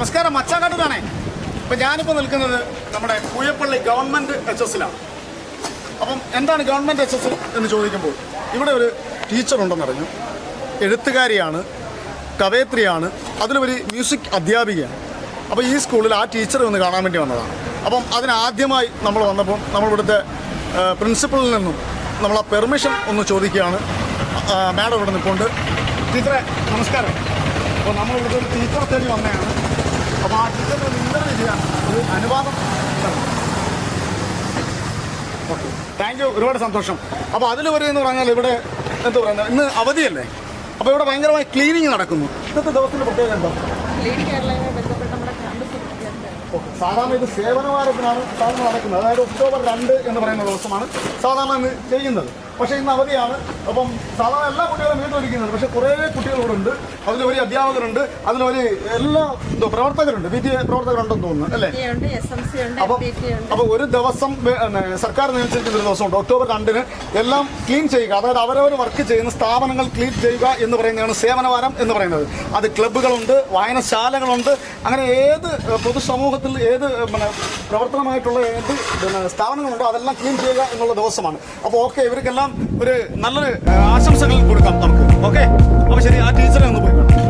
നമസ്കാരം, മച്ചാക്കാട്ടൂരാണേ. ഇപ്പം ഞാനിപ്പോൾ നിൽക്കുന്നത് നമ്മുടെ പൂയപ്പള്ളി ഗവൺമെൻറ് HSലാണ്. അപ്പം എന്താണ് ഗവൺമെൻറ് HS എന്ന് ചോദിക്കുമ്പോൾ ഇവിടെ ഒരു ടീച്ചറുണ്ടെന്നറിഞ്ഞു. എഴുത്തുകാരിയാണ്, കവയത്രിയാണ്, അതിലുപരി മ്യൂസിക് അധ്യാപികയാണ്. അപ്പോൾ ഈ സ്കൂളിൽ ആ ടീച്ചറെ ഒന്ന് കാണാൻ വേണ്ടി വന്നതാണ്. അപ്പം അതിനാദ്യമായി നമ്മൾ വന്നപ്പോൾ നമ്മളിവിടുത്തെ പ്രിൻസിപ്പളിൽ നിന്നും നമ്മൾ ആ പെർമിഷൻ ഒന്ന് ചോദിക്കുകയാണ്. മാഡം ഇവിടെ നിൽപ്പുണ്ട്. ടീച്ചറെ നമസ്കാരം. അപ്പോൾ നമ്മളിവിടുത്തെ ഒരു ടീച്ചറെ തേടി വന്നതാണ്. അപ്പോൾ ആ ടീച്ചറിൻ്റെ ഒരു ഇൻ്റർവ്യൂ ചെയ്യാൻ ഒരു അനുവാദം. ഓക്കെ, താങ്ക് യു, ഒരുപാട് സന്തോഷം. അപ്പോൾ അതിലുപരി എന്ന് പറഞ്ഞാൽ ഇവിടെ എന്താ പറയുന്നത്, ഇന്ന് അവധിയല്ലേ. അപ്പോൾ ഇവിടെ ഭയങ്കരമായി ക്ലീനിങ് നടക്കുന്നു. ഇന്നത്തെ ദിവസത്തിൻ്റെ പ്രത്യേകത എന്താ? സാധാരണ ഇത് സേവനവാരത്തിനാണ് സാധാരണ നടക്കുന്നത്. അതായത് ഒക്ടോബർ 2 എന്ന് പറയുന്ന ദിവസമാണ് സാധാരണ ഇന്ന് ചെയ്യുന്നത്. പക്ഷേ ഇന്ന് അവധിയാണ്. അപ്പം സാധാരണ എല്ലാ കുട്ടികളും വീട്ടിലിരിക്കുന്നുണ്ട്. പക്ഷേ കുറേ കുട്ടികളിവിടെ ഉണ്ട്. അതിലൊരു അധ്യാപകരുണ്ട്, അതിലൊരു എല്ലാ പ്രവർത്തകരുണ്ട്, PTA പ്രവർത്തകരുണ്ടെന്ന് തോന്നുന്നു അല്ലേ? അപ്പോൾ ഒരു ദിവസം സർക്കാർ നിയന്ത്രിക്കുന്ന ഒരു ദിവസമുണ്ട് ഒക്ടോബർ 2 എല്ലാം ക്ലീൻ ചെയ്യുക. അതായത് അവരവർ വർക്ക് ചെയ്യുന്ന സ്ഥാപനങ്ങൾ ക്ലീൻ ചെയ്യുക എന്ന് പറയുന്നതാണ് സേവനവാരം എന്ന് പറയുന്നത്. അത് ക്ലബ്ബുകളുണ്ട്, വായനശാലകളുണ്ട്, അങ്ങനെ ഏത് പൊതുസമൂഹത്തിൽ ഏത് പ്രവർത്തനമായിട്ടുള്ള ഏത് സ്ഥാപനങ്ങളുണ്ടോ അതെല്ലാം ക്ലീൻ ചെയ്യുക എന്നുള്ള ദിവസമാണ്. അപ്പോൾ ഓക്കെ, ഇവർക്കെല്ലാം ഒരു നല്ലൊരു ആശംസകൾ കൊടുക്കാം നമുക്ക്. ഓക്കെ, അപ്പോൾ ശരി, ആ ടീച്ചറെ ഒന്ന് പോയി കാണാം.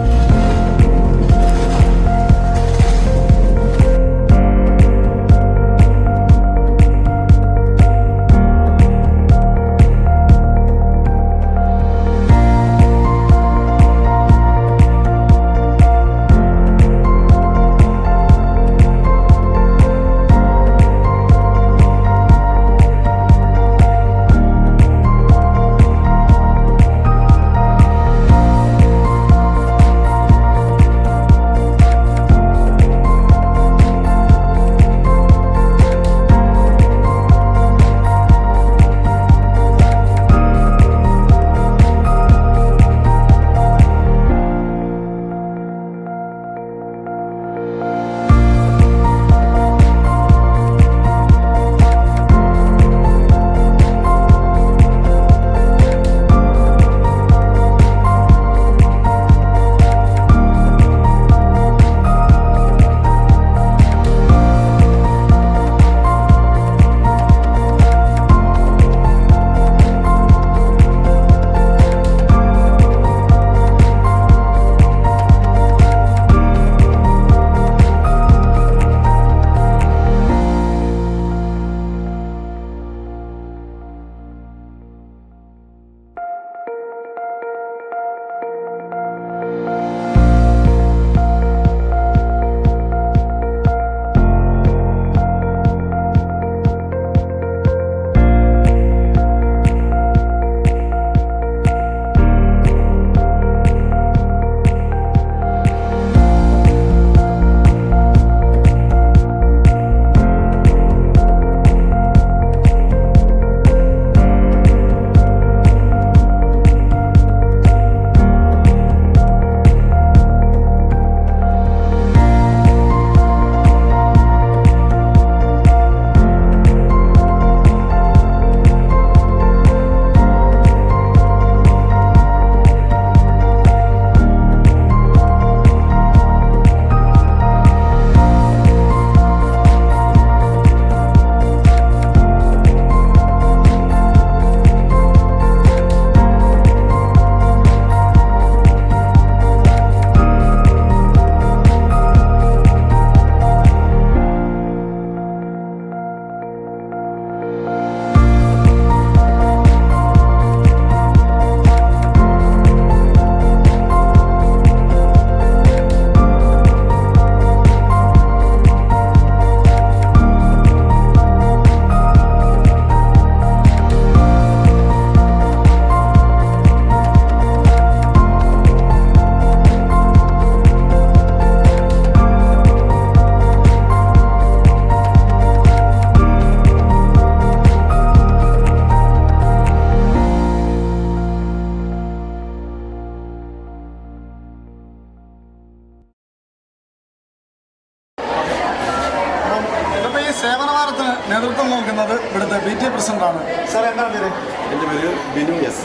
പ്രസിഡന്റാണ്. സാർ എന്താണ് പേര്? എൻ്റെ പേര് ബിനു എസ്.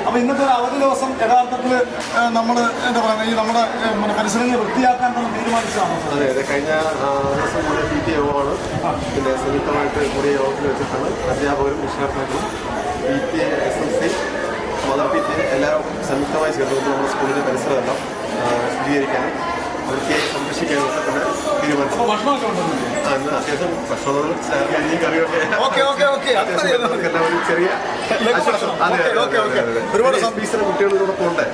അപ്പോൾ ഇന്നത്തെ ഒരു അവധി ദിവസം യഥാർത്ഥത്തിൽ നമ്മൾ എന്താ പറയുക ഈ നമ്മുടെ പരിസരങ്ങൾ വൃത്തിയാക്കാൻ തന്നെ തീരുമാനിച്ചതാണ്. അതെ അതെ, കഴിഞ്ഞ ദിവസം കൂടെ PT യോഗമാണ്. പിന്നെ സംയുക്തമായിട്ട് കൂടിയ യോഗത്തിൽ വെച്ചിട്ടാണ് അധ്യാപകരും രക്ഷകർത്താക്കളും PTA, SLC, മദർ PTA എല്ലാവരും സംയുക്തമായി ചേർന്നുകൊണ്ട് നമ്മുടെ സ്കൂളിൻ്റെ പരിസരമെല്ലാം ശുചീകരിക്കാനും വൃത്തിയായി സംരക്ഷിക്കാനും ഒക്കെ തന്നെ തീരുമാനിച്ചു. അത്യാവശ്യം ഭക്ഷണം കഞ്ഞിയും കറിയൊക്കെ അവർക്കെല്ലാം ഒരു ചെറിയ കുട്ടികളിലൂടെ പോകണ്ടേ.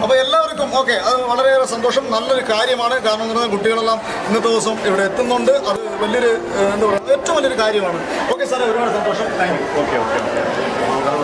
അപ്പൊ എല്ലാവർക്കും ഓക്കെ, അത് വളരെയേറെ സന്തോഷം, നല്ലൊരു കാര്യമാണ്. കാരണം കുട്ടികളെല്ലാം ഇന്നത്തെ ദിവസം ഇവിടെ എത്തുന്നുണ്ട്. അത് വലിയൊരു എന്താ പറയുക ഏറ്റവും വലിയൊരു കാര്യമാണ്. ഓക്കെ സാറേ, ഒരുപാട് സന്തോഷം. Thank you. Okay okay okay.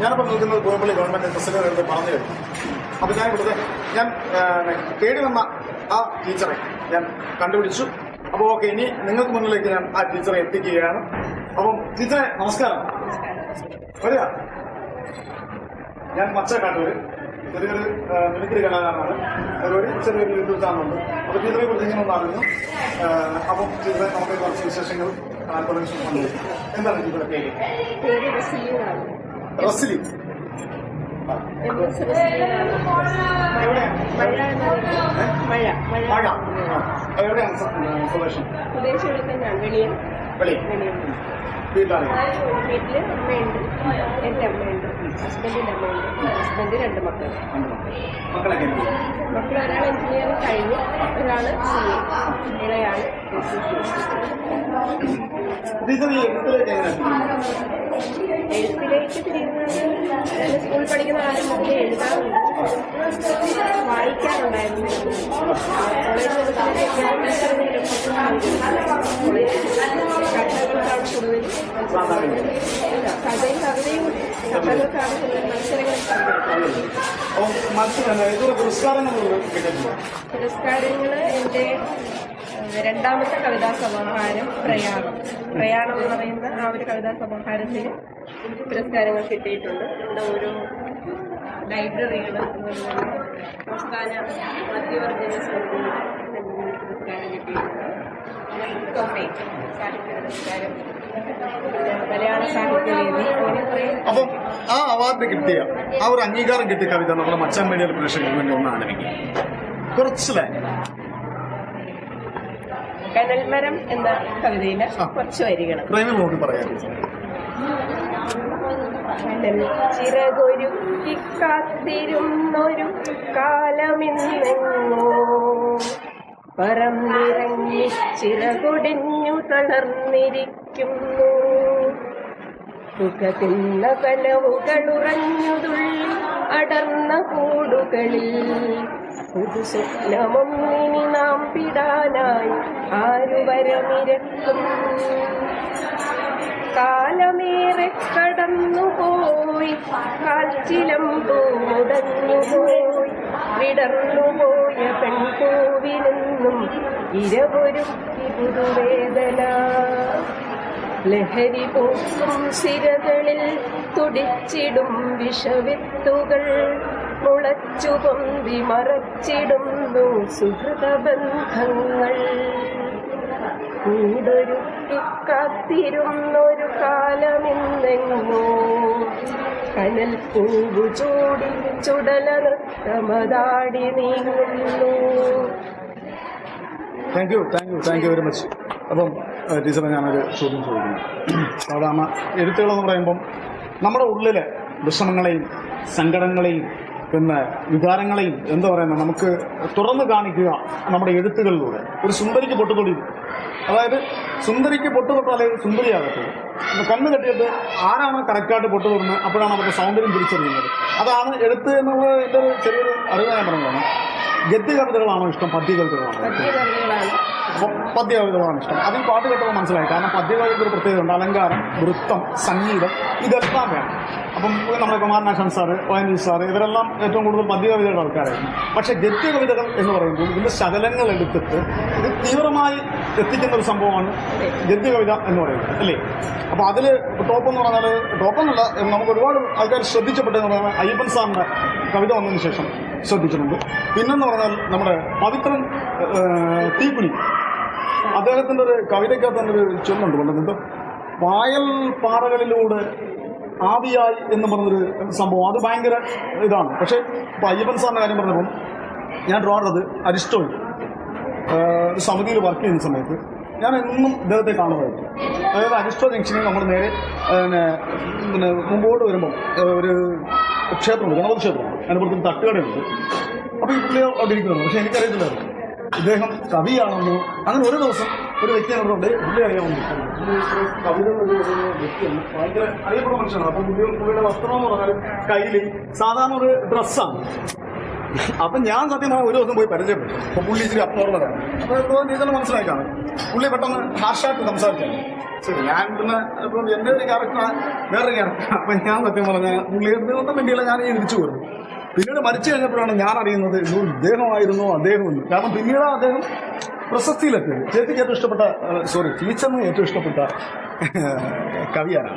ഞാനിപ്പോൾ നിൽക്കുന്നത് പൂയപ്പള്ളി ഗവൺമെന്റ് പ്രസിഡന്റ് എന്ന് പറഞ്ഞു കഴിഞ്ഞു. അപ്പോൾ ഞാൻ ഇവിടുത്തെ തേടി വന്ന ആ ടീച്ചറെ ഞാൻ കണ്ടുപിടിച്ചു. അപ്പോൾ ഓക്കെ, ഇനി നിങ്ങൾക്ക് മുന്നിലേക്ക് ഞാൻ ആ ടീച്ചറെ എത്തിക്കുകയാണ്. അപ്പം ടീച്ചറെ നമസ്കാരം. വരിക. ഞാൻ മച്ചക്കാട്ടൂര് ചെറിയൊരു മിമിക്രി കലാകാരനാണ്. ചെറിയൊരു യൂട്യൂബ് ചാനലുണ്ട്. അപ്പോൾ ടീച്ചറെ കുറിച്ച് ഇങ്ങനെ ഒന്നറിയുന്നു. അപ്പം ടീച്ചറെ നമുക്ക് കുറച്ച് വിശേഷങ്ങളും കോൺഫിഡൻസും ഉണ്ട്. എന്താണ് ടീച്ചറെ പേര്? റസിലി. എവിടെയാണ് സ്വദേശം? വീട്ടില് അമ്മയുണ്ട്, എന്റെ അമ്മയുണ്ട്, ഹസ്ബൻഡിന്റെ അമ്മയുണ്ട്, ഹസ്ബൻഡ് 2 മക്കൾ. മക്കൾ ഒരാൾ എഞ്ചിനീയറിംഗ് കഴിഞ്ഞു, ഒരാള് CA, ഇളയാള് എഴുത്തിലേക്ക് തിരിയുന്നത് സ്കൂൾ പഠിക്കുന്ന കാലം മുതലേ എഴുതാറുണ്ട്, വായിക്കാറുണ്ടായിരുന്നു. കഥകൾക്കാണ് കൂടുതൽ കഥയും കഥകൾക്കാണ് കൂടുതൽ മത്സരങ്ങൾ പുരസ്കാരങ്ങൾ. എൻ്റെ രണ്ടാമത്തെ കവിതാ സമാഹാരം പ്രയാണം എന്ന് പറയുന്ന ആ ഒരു കവിതാ സമാഹാരത്തിന് പുരസ്കാരങ്ങൾ കിട്ടിയിട്ടുണ്ട്. നമ്മുടെ ഓരോ ലൈബ്രറികൾ സംസ്ഥാന മധ്യവർജന സമിതിയുടെ പുരസ്കാരം കിട്ടിയിട്ടുണ്ട്. സാഹിത്യ പുരസ്കാരം, മലയാള സാഹിത്യവേദി, അങ്ങനെ കുറേ. അപ്പം ആ അവാർഡ് കിട്ടിയ ആ ഒരു അംഗീകാരം കിട്ടിയ കവിത നമ്മുടെ മച്ചാൻ മീഡിയയിൽ പ്രേക്ഷകർക്ക് വേണ്ടി ഒന്നാണ് എനിക്ക് കുറച്ചില്ലേ കനൽമരം എന്ന കവിതയിലെ കുറച്ച് വരികൾ പ്രേമി നോക്കി പറയാം. ചിറകൊരുക്കി കാത്തിരുന്നൊരു കാലമിന്നെങ്ങോ പറന്നിറങ്ങി ചിറകൊടിഞ്ഞു തളർന്നിരിക്കുന്നു. പുകതിന്ന കനവുകളുറഞ്ഞുതുള്ളി അടർന്ന കൂടുകളിൽ പുതുസ്വപ്നമൊന്നിനി നാം പിടാനായി ആരു വരമിരക്കും. കാലമേറെ കടന്നുപോയി, കാൽച്ചിലമ്പൂ മുടഞ്ഞുപോയി, വിടർന്നുപോയ പെൺപൂവിനെന്നും ഇരവൊരുക്കി പുതുവേദന. ലഹരി പൂക്കും സിരകളിൽ തുടിച്ചിടും വിഷവിത്തുകൾ മുളച്ചു പൊന്തി മറച്ചിടുന്നു സുഹൃതബന്ധങ്ങൾ. കൂടൊരുക്കി കാത്തിരുന്നൊരു കാലമിന്നെങ്ങോ കനൽ പൂവു ചൂടി ചുടല നൃത്തമതാടി നീങ്ങുന്നു. Thank you very much. അപ്പം ടീച്ചറെ ഞാനൊരു ചോദ്യം ചോദിക്കുന്നു. സാധാരണ എഴുത്തുകളെന്ന് പറയുമ്പം നമ്മുടെ ഉള്ളിലെ വിഷമങ്ങളെയും സങ്കടങ്ങളെയും പിന്നെ വികാരങ്ങളെയും എന്താ പറയുന്നത് നമുക്ക് തുറന്നു കാണിക്കുക നമ്മുടെ എഴുത്തുകളിലൂടെ. ഒരു സുന്ദരിക്ക് പൊട്ടുതൊടി, അതായത് സുന്ദരിക്ക് പൊട്ടുതൊട്ടാലേ സുന്ദരിയാകത്തുള്ളൂ. കണ്ണ് കെട്ടിയിട്ട് ആരാണ് കറക്റ്റായിട്ട് പൊട്ടു തൊടുന്നത് അപ്പോഴാണ് അവരുടെ സൗന്ദര്യം തിരിച്ചറിയുന്നത്. അതാണ് എഴുത്ത് എന്നുള്ള എൻ്റെ ഒരു ചെറിയൊരു അറിവ് ഞാൻ പറഞ്ഞതാണ്. ഗദ്യ കവിതകളാണോ ഇഷ്ടം, പദ്യ കവിതകളാണോ? അപ്പോൾ പദ്യ കവിതകളാണ് ഇഷ്ടം. അതിൽ പാട്ട് കേട്ടപ്പോൾ മനസ്സിലായി. കാരണം പദ്യ കവിതയ്ക്ക് ഒരു പ്രത്യേകതയുണ്ട്. അലങ്കാരം, വൃത്തം, സംഗീതം ഇതെല്ലാം വേണം. അപ്പം നമ്മുടെ കുമാരനാശാൻ സാറ്, ONV സാറ് ഇവരെല്ലാം ഏറ്റവും കൂടുതൽ പദ്യ കവിതയുടെ ആൾക്കാരായിരുന്നു. പക്ഷേ ഗദ്യ കവിതകൾ എന്ന് പറയുമ്പോൾ ഇതിൻ്റെ ശകലങ്ങൾ എടുത്തിട്ട് ഇത് തീവ്രമായി എത്തിക്കുന്ന ഒരു സംഭവമാണ് ഗദ്യ കവിത എന്ന് പറയുന്നത്, അല്ലേ? അപ്പോൾ അതിൽ ടോപ്പെന്ന് പറഞ്ഞാൽ ടോപ്പെന്നല്ല, നമുക്ക് ഒരുപാട് ആൾക്കാർ ശ്രദ്ധിച്ചപ്പെട്ടെന്ന് പറഞ്ഞാൽ അയ്യപ്പൻ സാറിൻ്റെ കവിത വന്നതിന് ശേഷം ശ്രദ്ധിച്ചിട്ടുണ്ട്. പിന്നെന്ന് പറഞ്ഞാൽ നമ്മുടെ പവിത്രൻ തീക്കുനി, അദ്ദേഹത്തിൻ്റെ ഒരു കവിതയ്ക്കകത്ത് തന്നെ ഒരു ചൊല്ലുണ്ട് കൊണ്ടത് പായൽ പാറകളിലൂടെ ആവിയായി എന്ന് പറഞ്ഞൊരു സംഭവം. അത് ഭയങ്കര ഇതാണ്. പക്ഷേ ഇപ്പോൾ അയ്യപ്പൻ സാറിൻ്റെ കാര്യം പറഞ്ഞപ്പം ഞാൻ ഡ്രോറത് അരിസ്റ്റോയിൽ ഒരു സമിതിയിൽ വർക്ക് ചെയ്യുന്ന സമയത്ത് ഞാൻ എന്നും ഇദ്ദേഹത്തെ കാണുമായിരുന്നു. അതായത് അരിസ്റ്റോ ജംഗ്ഷനിൽ നമ്മൾ നേരെ പിന്നെ മുമ്പോട്ട് വരുമ്പം ഒരു ക്ഷേത്രമുണ്ട്, ഗണപതി ക്ഷേത്രമുണ്ട്. അതിനപ്പുറത്ത് തട്ടുകടയുണ്ട്. അപ്പോൾ ഈ പുള്ളി അവിടെ ഇരിക്കുന്നു. പക്ഷേ എനിക്കറിയത്തില്ലായിരുന്നു ഇദ്ദേഹം കവിയാണെന്നോ. അങ്ങനെ ഒരു ദിവസം ഒരു വ്യക്തി എന്നോട് പുള്ളി അറിയാമെന്ന്, കവിത വ്യക്തിയാണ്, ഭയങ്കര അറിയപ്പെടുന്ന മനുഷ്യനാണ്. അപ്പം പുള്ളിയുടെ വസ്ത്രം എന്ന് പറഞ്ഞാൽ കയ്യിൽ സാധാരണ ഒരു ഡ്രസ്സാണ്. അപ്പം ഞാൻ സത്യം ഒരു ദിവസം പോയി പരിചയപ്പെട്ടു. അപ്പോൾ പുള്ളി ഇച്ചിരി അപ്നോർമലാണ്. അപ്പോൾ എന്തോ രീതിയിൽ മനസ്സിലാക്കാണ്. പുള്ളി പെട്ടെന്ന് ഹാർഷായിട്ട് സംസാരിച്ചാണ്. ശരി, ഞാൻ പിന്നെ ഇപ്പം എൻ്റെ ഒരു ക്യാരക്ടറാണ്, വേറൊരു ക്യാരക്ടർ. അപ്പം ഞാൻ സത്യം പറഞ്ഞാൽ പുള്ളിയുടെ ഒന്നും വേണ്ടിയില്ല, ഞാൻ തിരിച്ചു പോരുന്നു. പിന്നീട് മരിച്ചു കഴിഞ്ഞപ്പോഴാണ് ഞാൻ അറിയുന്നത് ഇദ്ദേഹമായിരുന്നു അദ്ദേഹം എന്ന്. കാരണം പിന്നീട് അദ്ദേഹം പ്രശസ്തിയിലെത്തിയത്. ചേച്ചിക്ക് ഏറ്റവും ഇഷ്ടപ്പെട്ട ടീച്ചറിന് ഏറ്റവും ഇഷ്ടപ്പെട്ട കവിയാണ്?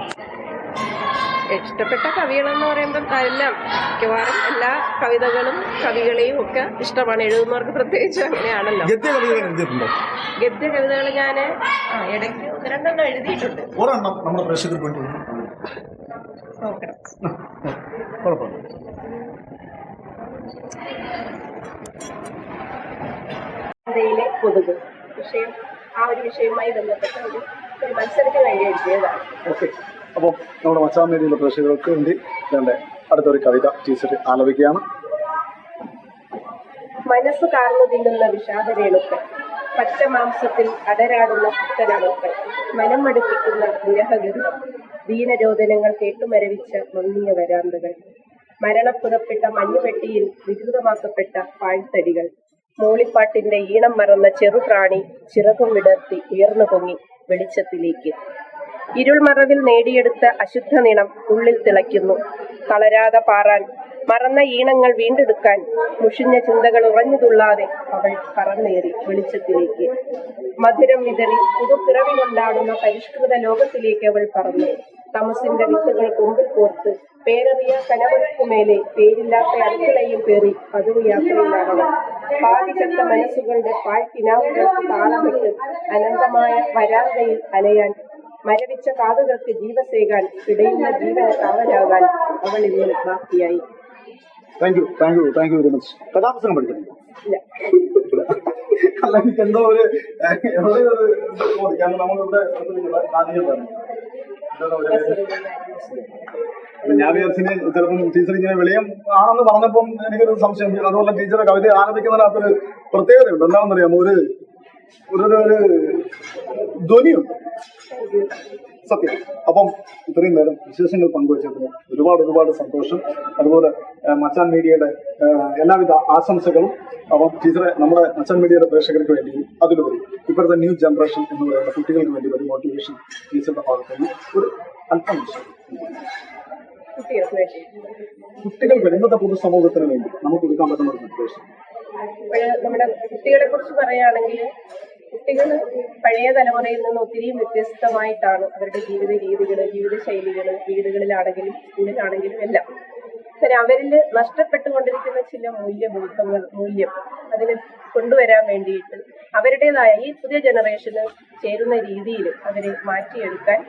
ഇഷ്ടപ്പെട്ട കവികളെന്ന് പറയുമ്പം എല്ലാം മിക്കവാറും എല്ലാ കവിതകളും കവികളെയും ഒക്കെ ഇഷ്ടമാണ്. എഴുതുന്നവർക്ക് പ്രത്യേകിച്ച് അങ്ങനെയാണല്ലോ. ഗദ്യ കവിതകൾ എഴുതിയിട്ടുണ്ടോ? ഗദ്യ കവിതകൾ ഞാൻ ഇടയ്ക്ക് രണ്ടെണ്ണം എഴുതിയിട്ടുണ്ട്. ഒരെണ്ണം നമ്മുടെ പ്രേക്ഷകർക്ക് വേണ്ടി നോക്കണം. കുഴപ്പമില്ല. ഇന്ത്യയിലെ കൊതുക് വിഷയം, ആ ഒരു വിഷയവുമായി ബന്ധപ്പെട്ട ഒരു മത്സരത്തിന് വേണ്ടി എഴുതിയതാണ്. ഓക്കെ. അപ്പോൾ നമ്മുടെ മച്ചാൻ മീഡിയയിലെ പ്രേക്ഷകർക്ക് വേണ്ടി എൻ്റെ അടുത്തൊരു കവിത ടീച്ചർ ആലപിക്കുകയാണ്. മനസ്സ് കാർന്നു തിന്നുന്ന വിഷാദരേണുക്കൾ, പച്ചമാംസത്തിൽ അടരാടുന്ന പുത്തനവക്കൾ, മനം മടുപ്പിക്കുന്ന വിരഹഗതി, ദീനരോദനങ്ങൾ കേട്ടുമരവിച്ച മങ്ങിയ വരാന്തകൾ, മരണപ്പുറപ്പെട്ട മഞ്ഞുപെട്ടിയിൽ വികൃതമാക്കപ്പെട്ട പാഴ്ത്തടികൾ, മൂളിപ്പാട്ടിന്റെ ഈണം മറന്ന ചെറുപ്രാണി ചിറകും വിടർത്തി ഉയർന്നു പൊങ്ങി വെളിച്ചത്തിലേക്ക്. ഇരുൾമറവിൽ നേടിയെടുത്ത അശുദ്ധ നിണം ഉള്ളിൽ തിളയ്ക്കുന്നു. തളരാതെ പാറാൻ മറന്ന ഈണങ്ങൾ വീണ്ടെടുക്കാൻ മുഷിഞ്ഞ ചിന്തകൾ ഉറഞ്ഞുതുള്ളാതെ അവൾ പറന്നേറി വെളിച്ചത്തിലേക്ക്. മധുരം വിതറി പുതുപ്പിറവി കൊണ്ടാടുന്ന പരിഷ്കൃത ലോകത്തിലേക്ക് അവൾ പറന്നു. തമസിന്റെ വിത്തുകൾ കൊമ്പിൽ കോർത്ത് പേരറിയ കനവൾക്കുമേലെ പേരില്ലാത്ത അടുക്കളയിൽ പേറി പതിവ് യാത്രയിലാണവൾ. പാതിചത്ത മനസ്സുകളുടെ പാഴ്ക്കിനാവുകൾക്ക് താളമിട്ട് അനന്തമായ വരാന്തയിൽ അലയാൻ, മരവിച്ച കാതുകൾക്ക് ജീവസേകാൻ, ഇടയുന്ന ജീവന കാവലാകാൻ അവൾ ഇന്ന് ബാക്കിയായി. Thank you very much. കഥാപുസ്തകം പഠിക്കുന്നുണ്ടോ? ഇല്ല. അല്ല, എനിക്ക് എന്തോ ഒരു കാരണം നമ്മളിവിടെ ഞാൻ വിചാരിച്ചിന് ചിലപ്പം ടീച്ചർ ഇങ്ങനെ വെളിയം ആണെന്ന് പറഞ്ഞപ്പം എനിക്കൊരു സംശയം. അതുപോലെ ടീച്ചറെ കവിത ആലപിക്കുന്നതിനകത്തൊരു പ്രത്യേകതയുണ്ട്. എന്താണെന്നറിയാമോ? ഒരു ധ്വനിയുണ്ട്, സത്യം. അപ്പം ഇത്രയും നേരം വിശേഷങ്ങൾ പങ്കുവച്ചതിന് ഒരുപാട് സന്തോഷം. അതുപോലെ മച്ചാൻ മീഡിയയുടെ എല്ലാവിധ ആശംസകളും. അപ്പം ടീച്ചറെ നമ്മുടെ മച്ചാൻ മീഡിയയുടെ പ്രേക്ഷകർക്ക് വേണ്ടിയും അതിലുപരി ഇപ്പോഴത്തെ ന്യൂ ജനറേഷൻ എന്ന് പറയുന്ന കുട്ടികൾക്ക് വേണ്ടി ഒരു മോട്ടിവേഷൻ ടീച്ചറുടെ ഭാഗത്തുനിന്ന് ഒരു അല്പം കുട്ടികൾക്ക് വേണ്ടി, ഇന്നത്തെ പൊതുസമൂഹത്തിന് വേണ്ടി നമുക്ക് കൊടുക്കാൻ പറ്റുന്ന ഒരു മോട്ടിവേഷൻ. നമ്മുടെ കുട്ടികളെ കുറിച്ച് പറയുകയാണെങ്കിൽ, കുട്ടികൾ പഴയ തലമുറയിൽ നിന്ന് ഒത്തിരി വ്യത്യസ്തമായിട്ടാണ് അവരുടെ ജീവിത രീതികൾ, ജീവിത ശൈലികൾ, വീടുകളിലാണെങ്കിലും സ്കൂളിലാണെങ്കിലും എല്ലാം. പിന്നെ അവരിൽ നഷ്ടപ്പെട്ടുകൊണ്ടിരിക്കുന്ന ചില മൂല്യം അതിന് കൊണ്ടുവരാൻ വേണ്ടിയിട്ട് അവരുടേതായ ഈ പുതിയ ജനറേഷന് ചേരുന്ന രീതിയിൽ അവരെ മാറ്റിയെടുക്കാൻ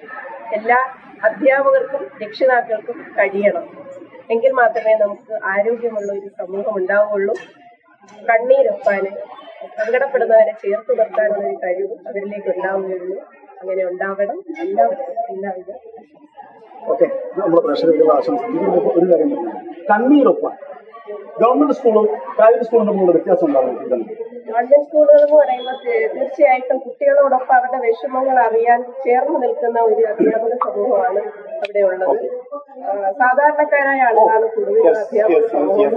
എല്ലാ അധ്യാപകർക്കും രക്ഷിതാക്കൾക്കും കഴിയണം. എങ്കിൽ മാത്രമേ നമുക്ക് ആരോഗ്യമുള്ള ഒരു സമൂഹം ഉണ്ടാവുകയുള്ളൂ. കണ്ണീരൊപ്പാന്, സങ്കടപ്പെടുന്നവരെ ചേർത്ത് നിർത്താനുള്ള ഒരു കഴിവ് അവരിലേക്ക് ഉണ്ടാവുകയുള്ളൂ. അങ്ങനെ ഉണ്ടാവണം. എല്ലാവിധ ഓക്കെ. നമ്മുടെ പ്രേക്ഷകർക്കുള്ള ആശംസ. ഒരു കാര്യം പറഞ്ഞു, കണ്ണീരൊപ്പാൻ ഗവൺമെന്റ് സ്കൂളും പ്രൈവറ്റ് സ്കൂളും തമ്മിലുള്ള വ്യത്യാസം ഉണ്ടാകും. ഗവൺമെന്റ് സ്കൂളുകൾ എന്ന് പറയുമ്പോൾ തീർച്ചയായിട്ടും കുട്ടികളോടൊപ്പം അവരുടെ വിഷമങ്ങൾ അറിയാൻ ചേർന്ന് നിൽക്കുന്ന ഒരു അധ്യാപക സമൂഹമാണ് അവിടെ ഉള്ളത്. സാധാരണക്കാരായ ആളുകളാണ് കൂടുതൽ അധ്യാപക സമൂഹം.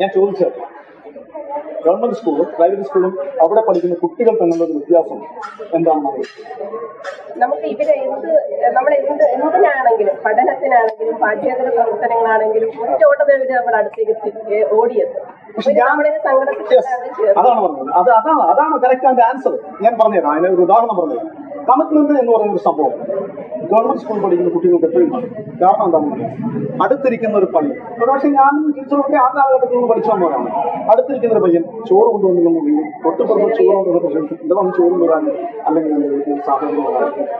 ഞാൻ ചോദിച്ചത്, ഗവൺമെന്റ് സ്കൂളും പ്രൈവറ്റ് സ്കൂളും അവിടെ പഠിക്കുന്ന കുട്ടികൾ തമ്മിലുള്ള വ്യത്യാസം എന്താണെന്ന് നമുക്ക് എന്തിനാണെങ്കിലും, പഠനത്തിനാണെങ്കിലും പാഠ്യേതര പ്രവർത്തനങ്ങളാണെങ്കിലും ഒറ്റ ഓട്ടത്തിൽ നമ്മുടെ അടുത്തേക്ക് ഓടിയെത്തും. അതാണ് പറഞ്ഞത്. അതാണ് കറക്റ്റ് ആൻഡ് ആൻസർ. ഞാൻ പറഞ്ഞുതരാം. അതിന് ഒരു ഉദാഹരണം പറഞ്ഞുതരാം. കമ്മിറ്റ്മെന്റ് എന്ന് പറയുന്ന ഒരു സംഭവം ഗവൺമെന്റ് സ്കൂൾ പഠിക്കുന്ന കുട്ടികൾക്ക് എപ്പോഴും കാണും. കാരണം എന്താണെന്ന് അടുത്തിരിക്കുന്ന ഒരു പയ്യൻ, പക്ഷേ ഞാനും ടീച്ചറൊക്കെ ആ കാലഘട്ടത്തിൽ നിന്ന് പഠിച്ചു വന്നവരാണ്. അടുത്തിരിക്കുന്ന ഒരു പയ്യൻ ചോറ് കൊണ്ടുവന്നില്ലെങ്കിൽ തൊട്ടുപുറത്ത് ചോറ് കൊണ്ടുവന്ന എന്താ വന്ന് ചോറ് വരാൻ, അല്ലെങ്കിൽ എൻ്റെ വീട്ടിൽ സാഹചര്യം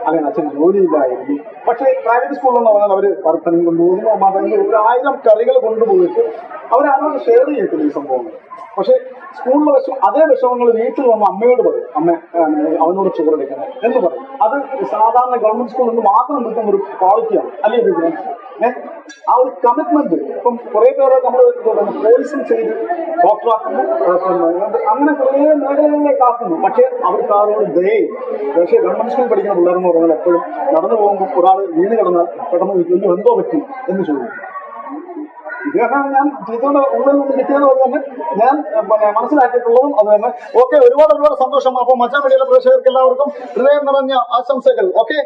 അല്ലെങ്കിൽ അച്ഛൻ ജോലിയില്ലായിരുന്നു. പക്ഷേ പ്രൈവറ്റ് സ്കൂളെന്ന് പറഞ്ഞാൽ അവർ വർത്തനം കൊണ്ടുപോകുന്നു, മതങ്ങൾ 1000 കറികൾ കൊണ്ടുപോയിട്ട് അവരാരോട് ഷെയർ ചെയ്യത്തില്ല ഈ സംഭവങ്ങൾ. പക്ഷേ സ്കൂളിലെ അതേ വിഷമങ്ങൾ വീട്ടിൽ വന്ന് അമ്മയോട് പറയും, അമ്മ അവനോട് ചോറ് വെക്കണം എന്ന് പറയും. അത് സാധാരണ ഗവൺമെന്റ് സ്കൂളിൽ നിന്ന് മാത്രം കിട്ടുന്ന ഒരു ക്വാളിറ്റിയാണ്, അല്ലെങ്കിൽ ആ ഒരു കമ്മിറ്റ്മെന്റ്. ഇപ്പം കുറെ പേരെ നമ്മൾ പോലീസും ചെയ്ത് ഡോക്ടറാക്കുന്നു, അങ്ങനെ കുറേ മേഖലകളിലേക്ക് ആക്കുന്നു. പക്ഷേ അവർക്ക് ആരോട് ദയയും. പക്ഷേ ഗവൺമെന്റ് സ്കൂളിൽ പഠിക്കുന്ന പിള്ളേരെന്ന് പറഞ്ഞാൽ എപ്പോഴും നടന്നു പോകുമ്പോൾ ഒരാൾ വീണ് കിടന്നാൽ പെട്ടെന്ന് എന്തോ പറ്റി എന്ന് ചോദിക്കും. ഇത് കാരണമാണ് ഞാൻ ടീച്ചറുടെ ഉള്ളിൽ നിന്ന് കിട്ടിയത് പോലെ തന്നെ ഞാൻ മനസ്സിലാക്കിയിട്ടുള്ളതും അത് തന്നെ. ഓക്കെ, ഒരുപാട് സന്തോഷം. അപ്പോൾ മച്ചാൻ മീഡിയയിലെ പ്രേക്ഷകർക്ക് എല്ലാവർക്കും ഹൃദയം നിറഞ്ഞ ആശംസകൾ. ഓക്കെ.